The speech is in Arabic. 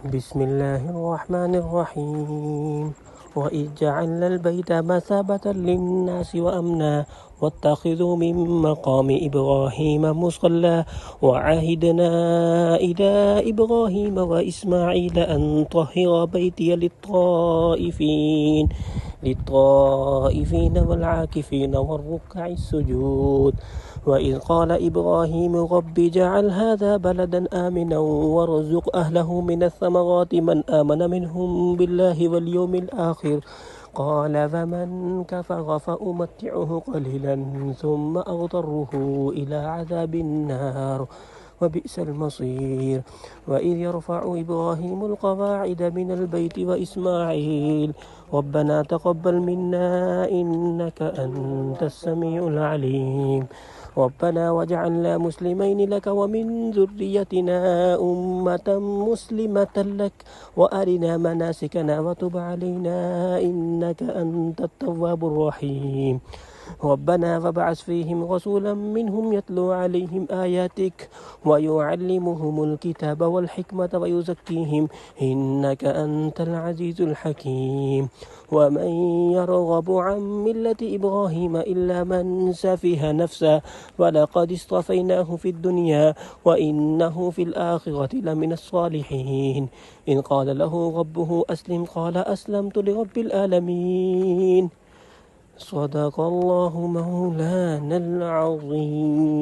بسم الله الرحمن الرحيم وإذ جعلنا البيت مثابة للناس وأمنا واتخذوا من مقام إبراهيم مصلى وعهدنا إلى إبراهيم وإسماعيل أن طهر بيتي للطائفين والعاكفين والركع السجود. وإذ قال إبراهيم رب اجعل هذا بلدا آمنا وارزق أهله من الثمرات من آمن منهم بالله واليوم الآخر قال فمن كفر فأمتعه قليلا ثم أضطره إلى عذاب النار وبئس المصير. وإذ يرفع إبراهيم القواعد من البيت وإسماعيل ربنا تقبل منا إنك أنت السميع العليم ربنا واجعلنا مسلمين لك ومن ذريتنا أمة مسلمة لك وأرنا مناسكنا وتب علينا إنك أنت التواب الرحيم ربنا فابعث فيهم رسولا منهم يتلو عليهم آياتك ويعلمهم الكتاب والحكمة ويزكيهم إنك أنت العزيز الحكيم. ومن يرغب عن ملة إبراهيم إلا من سفه نفسه ولقد اصطفيناه في الدنيا وإنه في الآخرة لمن الصالحين. إن قال له ربه أسلم قال أسلمت لرب العالمين. صدق الله مولانا العظيم.